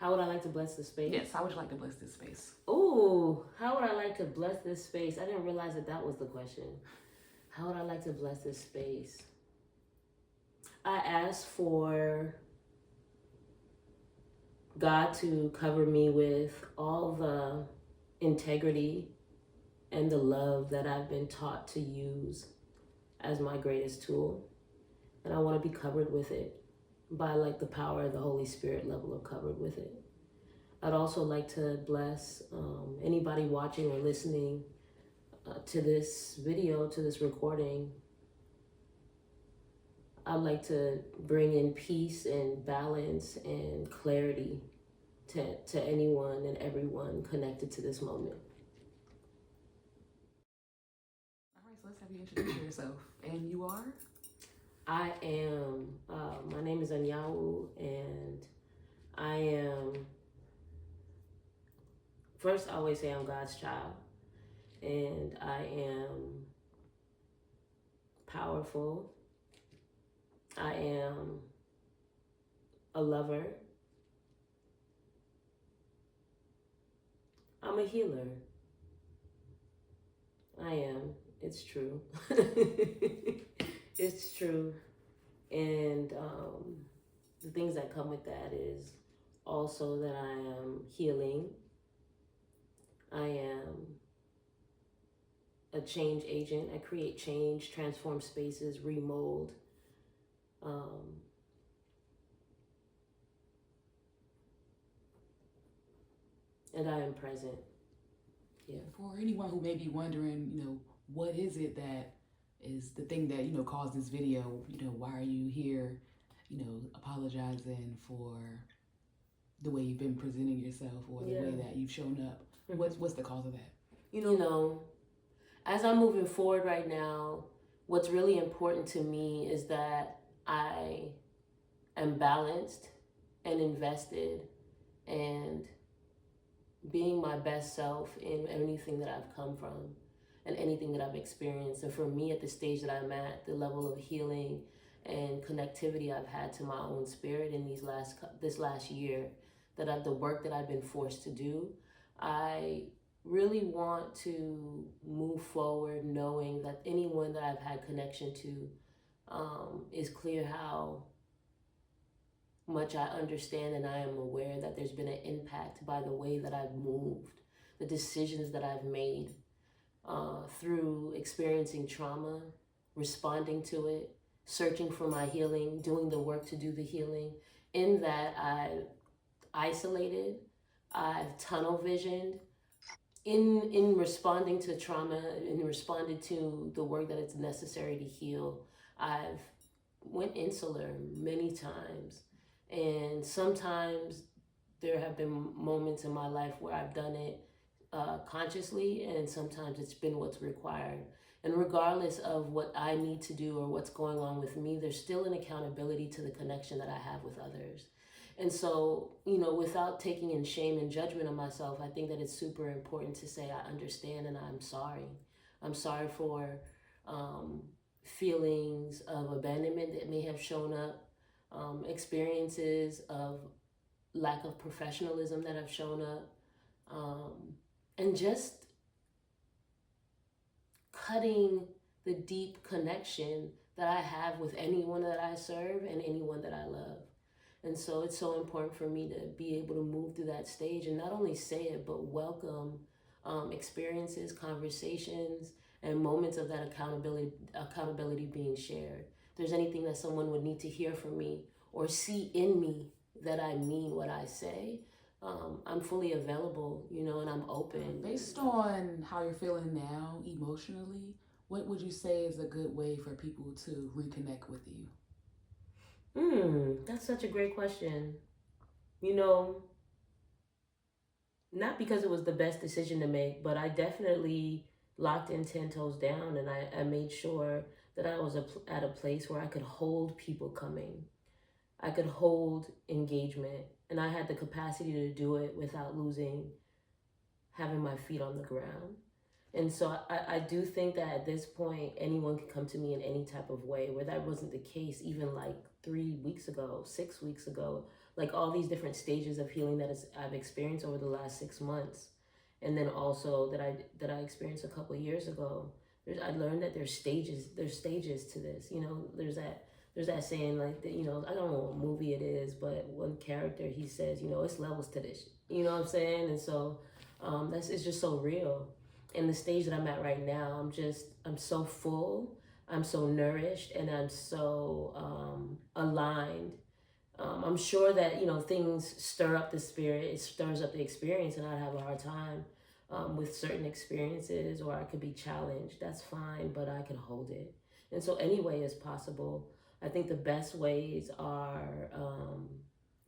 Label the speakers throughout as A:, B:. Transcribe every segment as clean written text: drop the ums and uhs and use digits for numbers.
A: How would I like to bless the space?
B: Yes, how would you like to bless this space?
A: Ooh, how would I like to bless this space? I didn't realize that was the question. How would I like to bless this space? I ask for God to cover me with all the integrity and the love that I've been taught to use as my greatest tool. And I want to be covered with it by like the power of the Holy Spirit level of covered with it. I'd also like to bless anybody watching or listening to this video, to this recording. I'd like to bring in peace and balance and clarity to anyone and everyone connected to this moment.
B: All right, so let's have you introduce yourself. And you are?
A: I am, my name is Anyawu, and I am, first I always say I'm God's child, and I am powerful. I am a lover. I'm a healer. I am. It's true. It's true. And the things that come with that is also that I am healing. I am a change agent. I create change, transform spaces, remold. And I am present. Yeah.
B: For anyone who may be wondering, what is it that is the thing that, caused this video? Why are you here, apologizing for the way you've been presenting yourself or the way that you've shown up? What's the cause of that?
A: As I'm moving forward right now, what's really important to me is that I am balanced and invested and being my best self in anything that I've come from and anything that I've experienced. And for me, at the stage that I'm at, the level of healing and connectivity I've had to my own spirit in this last year, the work that I've been forced to do, I really want to move forward knowing that anyone that I've had connection to is clear how much I understand, and I am aware that there's been an impact by the way that I've moved, the decisions that I've made through experiencing trauma, responding to it, searching for my healing, doing the work to do the healing. In that, I've isolated, I've tunnel visioned. In responding to trauma and responded to the work that it's necessary to heal, I've went insular many times. And sometimes there have been moments in my life where I've done it consciously, and sometimes it's been what's required. And regardless of what I need to do or what's going on with me, there's still an accountability to the connection that I have with others. And so, without taking in shame and judgment of myself, I think that it's super important to say I understand and I'm sorry. I'm sorry for feelings of abandonment that may have shown up, experiences of lack of professionalism that have shown up, and just cutting the deep connection that I have with anyone that I serve and anyone that I love. And so it's so important for me to be able to move through that stage and not only say it, but welcome experiences, conversations, and moments of that accountability being shared. If there's anything that someone would need to hear from me or see in me that I mean what I say, I'm fully available, and I'm open.
B: Based on how you're feeling now emotionally, what would you say is a good way for people to reconnect with you?
A: That's such a great question. Not because it was the best decision to make, but I definitely locked in 10 toes down, and I made sure that I was at a place where I could hold people coming. I could hold engagement, and I had the capacity to do it without having my feet on the ground. And so I do think that at this point, anyone can come to me in any type of way, where that wasn't the case even like 3 weeks ago, 6 weeks ago. like all these different stages of healing I've experienced over the last 6 months, and then also that I experienced a couple of years ago. I learned that there's stages. There's stages to this. There's that saying like that. I don't know what movie it is, but one character he says, it's levels to this. You know what I'm saying? And so that's it's just so real. In the stage that I'm at right now, I'm so full. I'm so nourished, and I'm so aligned. I'm sure that things stir up the spirit. It stirs up the experience, and I'd have a hard time with certain experiences, or I could be challenged. That's fine, but I can hold it. And so, any way is possible. I think the best ways are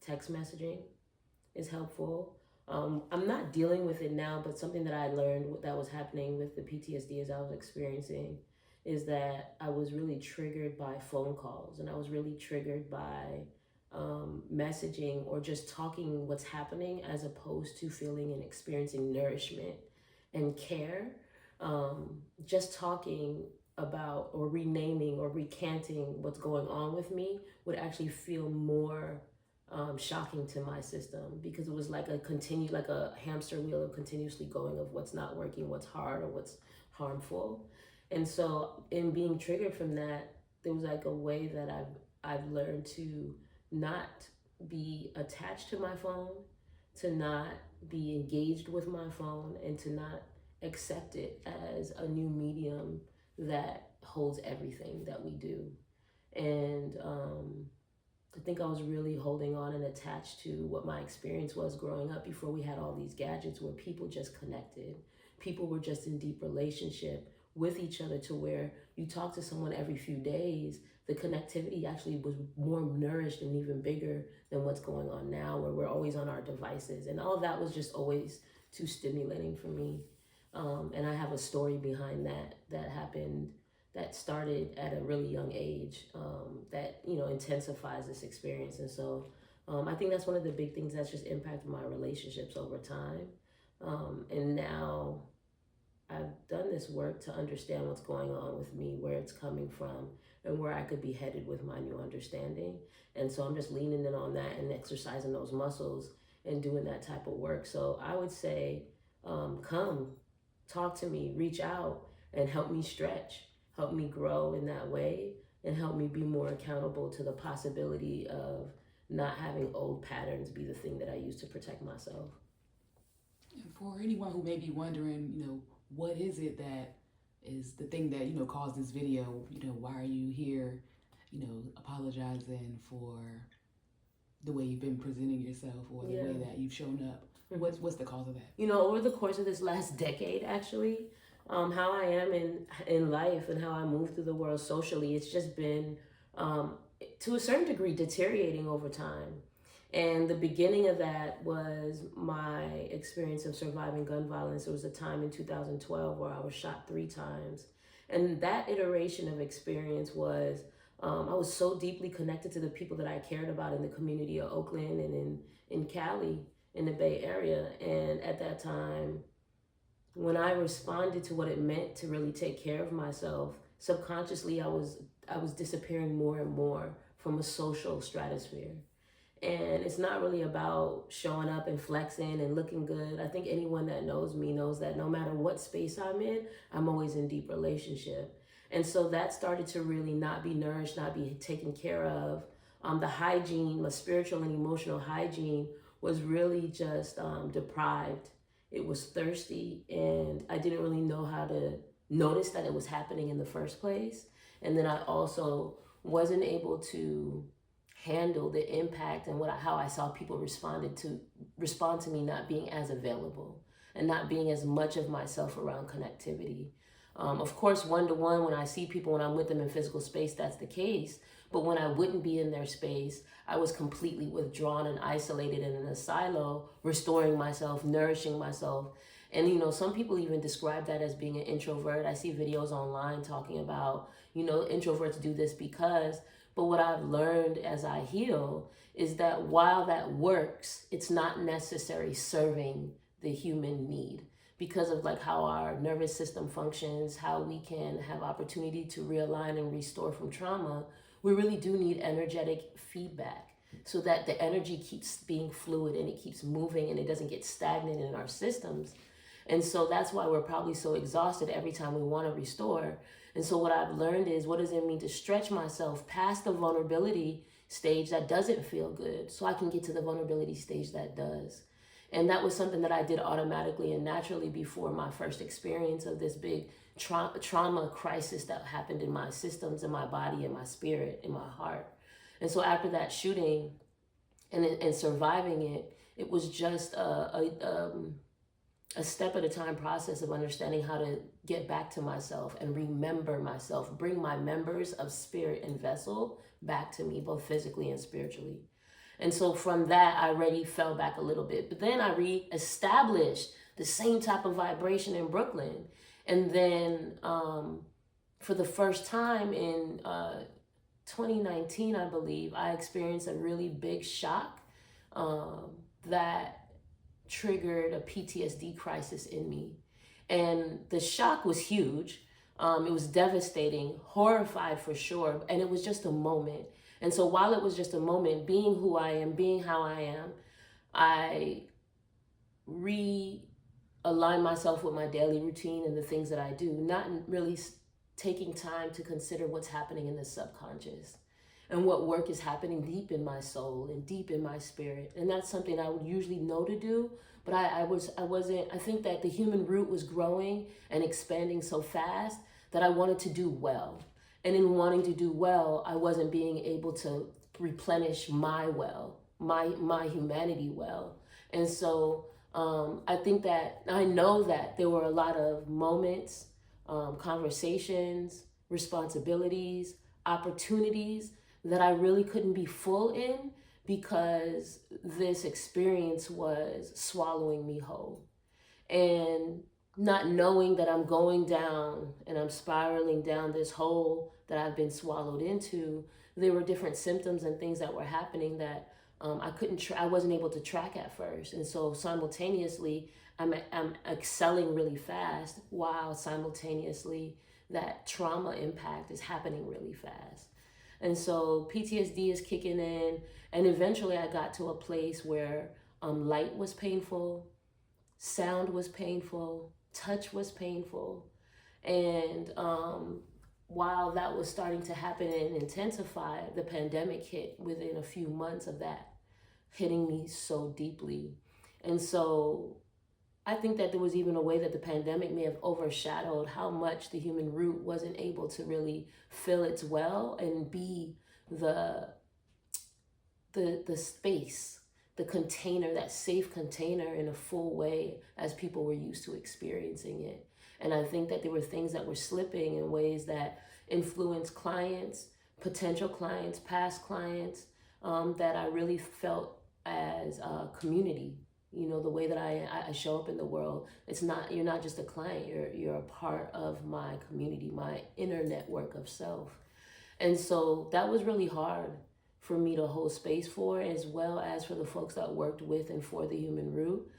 A: text messaging is helpful. I'm not dealing with it now, but something that I learned that was happening with the PTSD as I was experiencing is that I was really triggered by phone calls, and I was really triggered by messaging or just talking what's happening as opposed to feeling and experiencing nourishment and care. Just talking about or renaming or recanting what's going on with me would actually feel more shocking to my system, because it was like a hamster wheel of continuously going of what's not working, what's hard, or what's harmful. And so in being triggered from that, there was like a way that I've learned to not be attached to my phone, to not be engaged with my phone, and to not accept it as a new medium that holds everything that we do. And I think I was really holding on and attached to what my experience was growing up before we had all these gadgets, where people just connected. People were just in deep relationship with each other, to where you talk to someone every few days. The connectivity actually was more nourished and even bigger than what's going on now, where we're always on our devices. And all of that was just always too stimulating for me. And I have a story behind that happened, that started at a really young age, that intensifies this experience. And so I think that's one of the big things that's just impacted my relationships over time. And now I've done this work to understand what's going on with me, where it's coming from, and where I could be headed with my new understanding. And so I'm just leaning in on that and exercising those muscles and doing that type of work. So I would say, come, talk to me, reach out, and help me stretch, help me grow in that way, and help me be more accountable to the possibility of not having old patterns be the thing that I use to protect myself.
B: And for anyone who may be wondering, what is it that is the thing that, caused this video? Why are you here, apologizing for the way you've been presenting yourself, or the way that you've shown up? What's the cause of that?
A: Over the course of this last decade, actually, how I am in life and how I move through the world socially, it's just been, to a certain degree, deteriorating over time. And the beginning of that was my experience of surviving gun violence. There was a time in 2012 where I was shot 3 times. And that iteration of experience was, I was so deeply connected to the people that I cared about in the community of Oakland and in Cali, in the Bay Area. And at that time, when I responded to what it meant to really take care of myself, subconsciously I was disappearing more and more from a social stratosphere. And it's not really about showing up and flexing and looking good. I think anyone that knows me knows that no matter what space I'm in, I'm always in deep relationship. And so that started to really not be nourished, not be taken care of. The hygiene, my spiritual and emotional hygiene, was really just deprived. It was thirsty, and I didn't really know how to notice that it was happening in the first place. And then I also wasn't able to handle the impact and how I saw people respond to me not being as available and not being as much of myself around connectivity. Of course, one-to-one, when I see people, when I'm with them in physical space, that's the case. But when I wouldn't be in their space, I was completely withdrawn and isolated and in a silo, restoring myself, nourishing myself. And, some people even describe that as being an introvert. I see videos online talking about, introverts do this because, but what I've learned as I heal is that while that works, it's not necessarily serving the human need, because of like how our nervous system functions, how we can have opportunity to realign and restore from trauma. We really do need energetic feedback. so that the energy keeps being fluid and it keeps moving and it doesn't get stagnant in our systems. And so that's why we're probably so exhausted every time we want to restore. And so what I've learned is, what does it mean to stretch myself past the vulnerability stage that doesn't feel good so I can get to the vulnerability stage that does. And that was something that I did automatically and naturally before my first experience of this big trauma crisis that happened in my systems, in my body, in my spirit, in my heart. And so after that shooting and surviving it, it was just a step at a time process of understanding how to get back to myself and remember myself, bring my members of spirit and vessel back to me, both physically and spiritually. And so from that, I already fell back a little bit. But then I reestablished the same type of vibration in Brooklyn. And then for the first time in 2019, I believe, I experienced a really big shock that triggered a PTSD crisis in me. And the shock was huge. It was devastating, horrified for sure, and it was just a moment. And so while it was just a moment, being who I am, being how I am, I realign myself with my daily routine and the things that I do, not really taking time to consider what's happening in the subconscious and what work is happening deep in my soul and deep in my spirit. And that's something I would usually know to do, but I wasn't. I think that the human root was growing and expanding so fast that I wanted to do well. And in wanting to do well, I wasn't being able to replenish my well, my humanity well. And so I think that I know that there were a lot of moments, conversations, responsibilities, opportunities that I really couldn't be full in because this experience was swallowing me whole. And not knowing that I'm going down and I'm spiraling down this hole that I've been swallowed into, there were different symptoms and things that were happening that I wasn't able to track at first. And so simultaneously, I'm excelling really fast while simultaneously that trauma impact is happening really fast. And so PTSD is kicking in. And eventually I got to a place where light was painful, sound was painful, touch was painful. And while that was starting to happen and intensify, the pandemic hit within a few months of that hitting me so deeply. And so I think that there was even a way that the pandemic may have overshadowed how much the human root wasn't able to really fill its well and be the space, the container, that safe container in a full way as people were used to experiencing it. And I think that there were things that were slipping in ways that influenced clients, potential clients, past clients, that I really felt as a community. You know, the way that I show up in the world, you're not just a client, you're a part of my community, my inner network of self. And so that was really hard for me to hold space for, as well as for the folks that worked with and for the human root.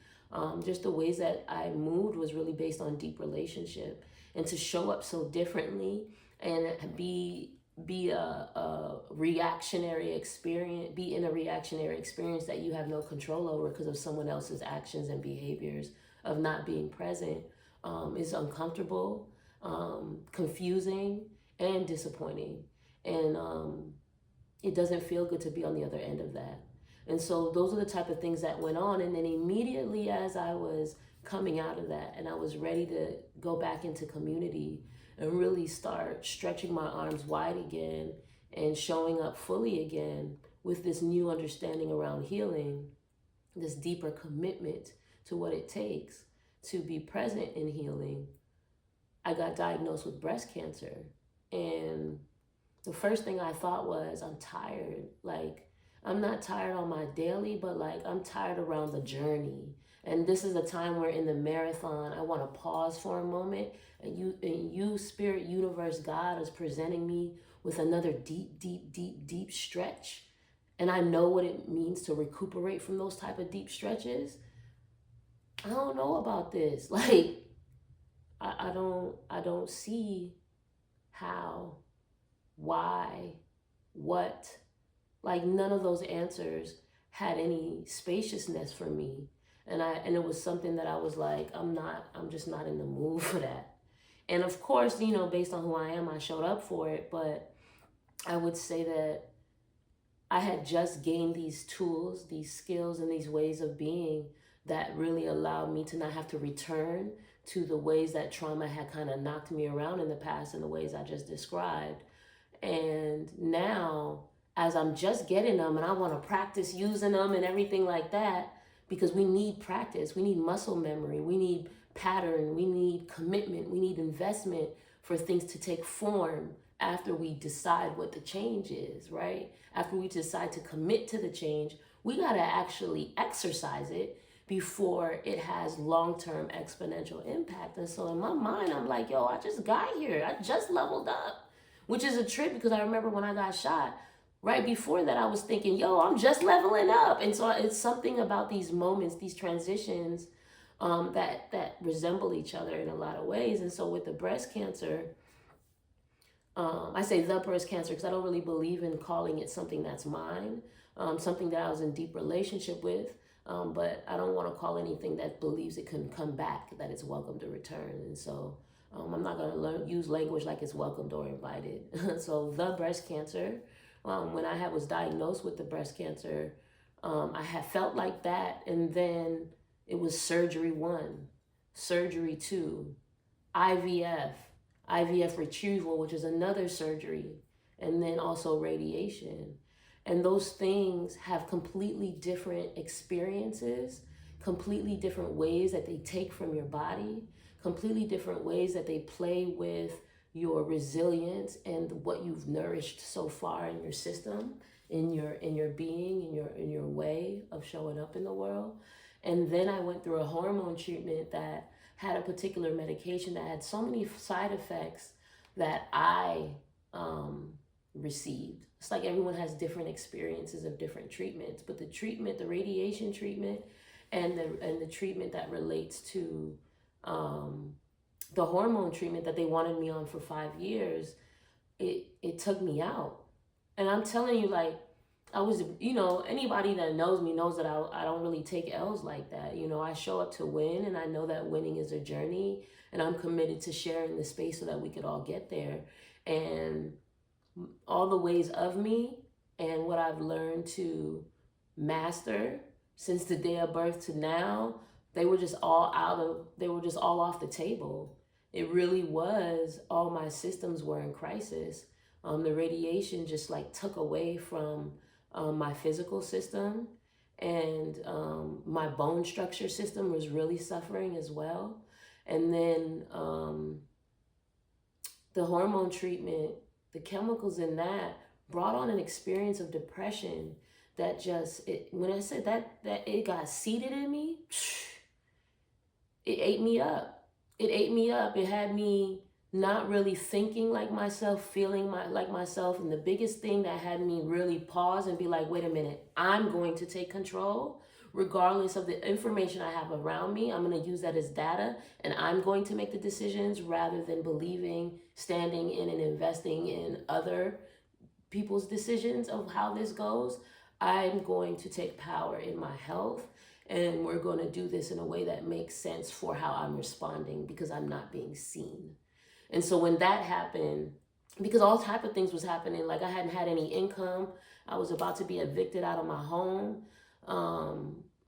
A: Just the ways that I moved was really based on deep relationship, and to show up so differently and be a reactionary experience, be in a reactionary experience that you have no control over because of someone else's actions and behaviors of not being present, is uncomfortable, confusing, and disappointing. And it doesn't feel good to be on the other end of that. And so those are the type of things that went on. And then immediately as I was coming out of that and I was ready to go back into community and really start stretching my arms wide again and showing up fully again with this new understanding around healing, this deeper commitment to what it takes to be present in healing, I got diagnosed with breast cancer. And the first thing I thought was, I'm tired. Like, I'm not tired on my daily, but like, I'm tired around the journey. And this is a time where in the marathon, I want to pause for a moment. And you, Spirit, Universe, God is presenting me with another deep, deep, deep, deep stretch. And I know what it means to recuperate from those type of deep stretches. I don't know about this. Like, I don't see how, why, what, Like none of those answers had any spaciousness for me. And it was something that I was like, I'm just not in the mood for that. And of course, based on who I am, I showed up for it. But I would say that I had just gained these tools, these skills, and these ways of being that really allowed me to not have to return to the ways that trauma had kind of knocked me around in the past, in the ways I just described. And now, as I'm just getting them and I want to practice using them and everything like that, because we need practice, we need muscle memory, we need pattern, we need commitment, we need investment for things to take form after we decide what the change is, right? After we decide to commit to the change, we got to actually exercise it before it has long-term exponential impact. And so in my mind, I'm like, yo, I just got here. I just leveled up, which is a trip because I remember when I got shot, right before that, I was thinking, yo, I'm just leveling up. And so it's something about these moments, these transitions that resemble each other in a lot of ways. And so with the breast cancer, I say the breast cancer because I don't really believe in calling it something that's mine, something that I was in deep relationship with. But I don't want to call anything that believes it can come back, that it's welcome to return. And so I'm not going to use language like it's welcomed or invited. So the breast cancer, when I was diagnosed with the breast cancer, I had felt like that. And then it was surgery 1, surgery 2, IVF retrieval, which is another surgery, and then also radiation. And those things have completely different experiences, completely different ways that they take from your body, completely different ways that they play with your resilience and what you've nourished so far in your system, in your being, in your way of showing up in the world. And then I went through a hormone treatment that had a particular medication that had so many side effects that I received. It's like everyone has different experiences of different treatments, but the treatment, the radiation treatment, and the treatment that relates to the hormone treatment that they wanted me on for 5 years, it took me out. And I'm telling you, like, I was, anybody that knows me knows that I don't really take L's like that. I show up to win, and I know that winning is a journey, and I'm committed to sharing the space so that we could all get there. And all the ways of me and what I've learned to master since the day of birth to now, they were just all off the table. It really was, all my systems were in crisis. The radiation just like took away from my physical system, and my bone structure system was really suffering as well. And then the hormone treatment, the chemicals in that brought on an experience of depression that when I said that it got seated in me, it ate me up. It ate me up. It had me not really thinking like myself, feeling like myself. And the biggest thing that had me really pause and be like, wait a minute, I'm going to take control regardless of the information I have around me. I'm going to use that as data, and I'm going to make the decisions rather than believing, standing in, and investing in other people's decisions of how this goes. I'm going to take power in my health, and we're going to do this in a way that makes sense for how I'm responding, because I'm not being seen. And so when that happened, because all type of things was happening, like I hadn't had any income, I was about to be evicted out of my home.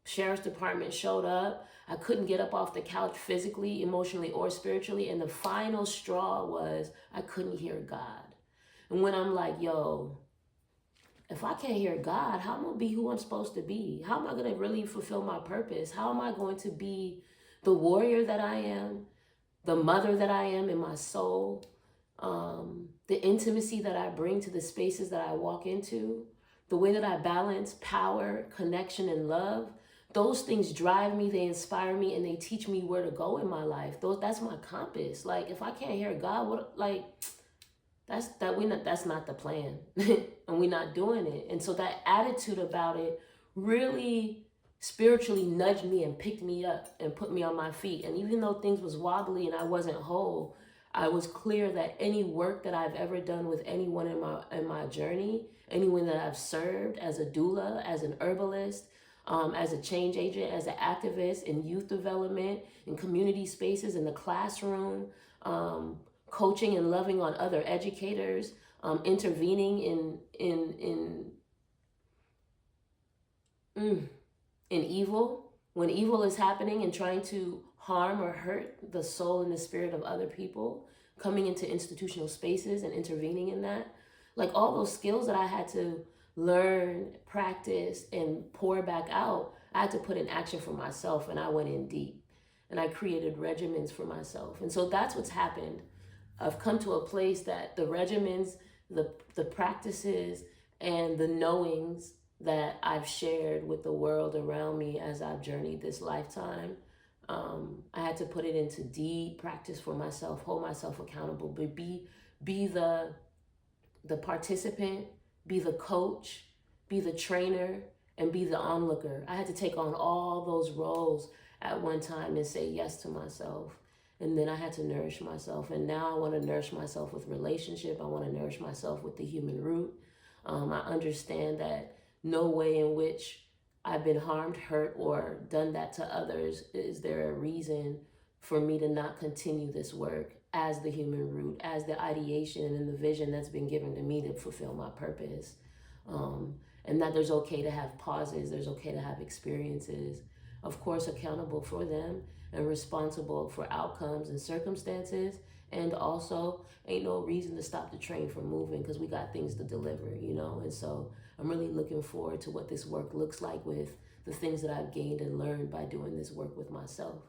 A: Sheriff's department showed up. I couldn't get up off the couch physically, emotionally, or spiritually. And the final straw was I couldn't hear God. And when I'm like, yo, if I can't hear God, how am I going to be who I'm supposed to be? How am I going to really fulfill my purpose? How am I going to be the warrior that I am, the mother that I am in my soul, the intimacy that I bring to the spaces that I walk into, the way that I balance power, connection, and love? Those things drive me, they inspire me, and they teach me where to go in my life. That's my compass. Like, if I can't hear God, that's not the plan. And we're not doing it. And so that attitude about it really spiritually nudged me and picked me up and put me on my feet. And even though things was wobbly and I wasn't whole, I was clear that any work that I've ever done with anyone in my journey, anyone that I've served as a doula, as an herbalist, as a change agent, as an activist in youth development, in community spaces, in the classroom, coaching and loving on other educators, intervening mm, in evil, when evil is happening and trying to harm or hurt the soul and the spirit of other people, coming into institutional spaces and intervening in that. Like all those skills that I had to learn, practice, and pour back out, I had to put in action for myself, and I went in deep. And I created regimens for myself. And so that's what's happened. I've come to a place that the regimens, the practices, and the knowings that I've shared with the world around me as I've journeyed this lifetime. I had to put it into deep practice for myself, hold myself accountable, but be the participant, be the coach, be the trainer, and be the onlooker. I had to take on all those roles at one time and say yes to myself. And then I had to nourish myself. And now I want to nourish myself with relationship. I want to nourish myself with the human root. I understand that no way in which I've been harmed, hurt, or done that to others is there a reason for me to not continue this work as the human root, as the ideation and the vision that's been given to me to fulfill my purpose. And that there's okay to have pauses, there's okay to have experiences, of course, accountable for them and responsible for outcomes and circumstances. And also, ain't no reason to stop the train from moving because we got things to deliver, you know? And so I'm really looking forward to what this work looks like with the things that I've gained and learned by doing this work with myself.